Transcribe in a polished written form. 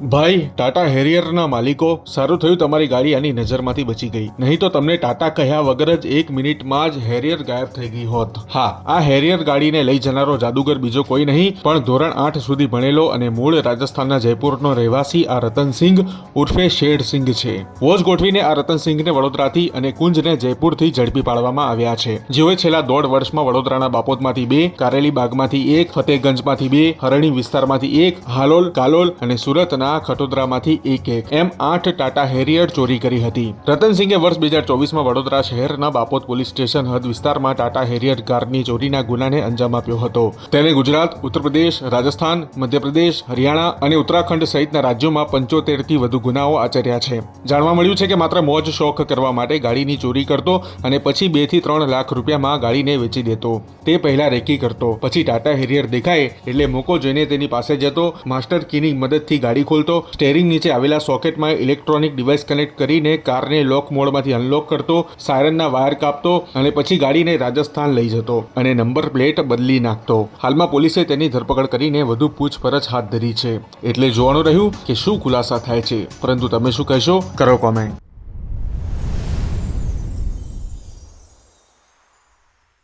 ભાઈ, ટાટા હેરિયરના માલિકો, સારું થયું તમારી ગાડી આની નજરમાંથી બચી ગઈ. નહીં તો તમને ટાટા કહ્યા વગર જ 1 મિનિટમાં જ હેરિયર ગાયબ થઈ ગઈ હોત. હા, આ હેરિયર ગાડીને લઈ જનારો જાદુગર બીજો કોઈ નહીં પણ ધોરણ 8 સુધી ભણેલો અને મૂળ રાજસ્થાનના જયપુરનો રહેવાસી આ રતનસિંહ ઉર્ફે શેઠસિંહ છે. વોચ ગોઠવીને આ રતનસિંહને વડોદરાથી અને કુંજને જયપુરથી ઝડપી પાડવામાં આવ્યા છે. જેઓએ છેલ્લા 1.5 વર્ષમાં વડોદરાના બાપોદમાંથી 2, કારેલી બાગમાંથી 1, ફતેહગંજમાંથી 2, હરણી વિસ્તારમાંથી 1, હાલોલ, કાલોલ અને સુરતના ખટોદરામાંથી 1 એમ 8 ટાટા હેરિયર ચોરી કરી હતી. રતનસિંહે વર્ષ 2024માં વડોદરા શહેરના બાપોદ પોલીસ સ્ટેશન હદ વિસ્તારમાં ટાટા હેરિયર કારની ચોરીના ગુનાને અંજામ આપ્યો હતો. તેને ગુજરાત, ઉત્તર પ્રદેશ, રાજસ્થાન, મધ્યપ્રદેશ, હરિયાણા અને ઉત્તરાખંડ સહિતના રાજ્યોમાં 75થી વધુ ગુનાઓ આચર્યા છે. જાણવા મળ્યું છે કે માત્ર મોજ શોખ કરવા માટે ગાડીની ચોરી કરતો અને પછી 2 થી 3 લાખ રૂપિયામાં ગાડીને વેચી દેતો. તે પહેલા રેકી કરતો, પછી ટાટા હેરિયર દેખાય એટલે મોકો જોઈને તેની પાસે જતો, માસ્ટર કીની મદદથી ગાડી ખોલતો, સ્ટેરિંગ નીચે આવેલા સોકેટમાં ઇલેક્ટ્રોનિક ડિવાઇસ કનેક્ટ કરીને કારને લોક મોડમાંથી અનલોક કરતો, સાયરનના વાયર કાપતો અને પછી ગાડીને રાજસ્થાન લઈ જતો અને નંબર પ્લેટ બદલી નાખતો. હાલમાં પોલીસે તેની ધરપકડ કરીને વધુ પૂછપરછ હાથ ધરી છે. એટલે જોવાનું રહ્યું કે શું ખુલાસા થાય છે. પરંતુ તમે શું કહેશો? કરો કોમેન્ટ.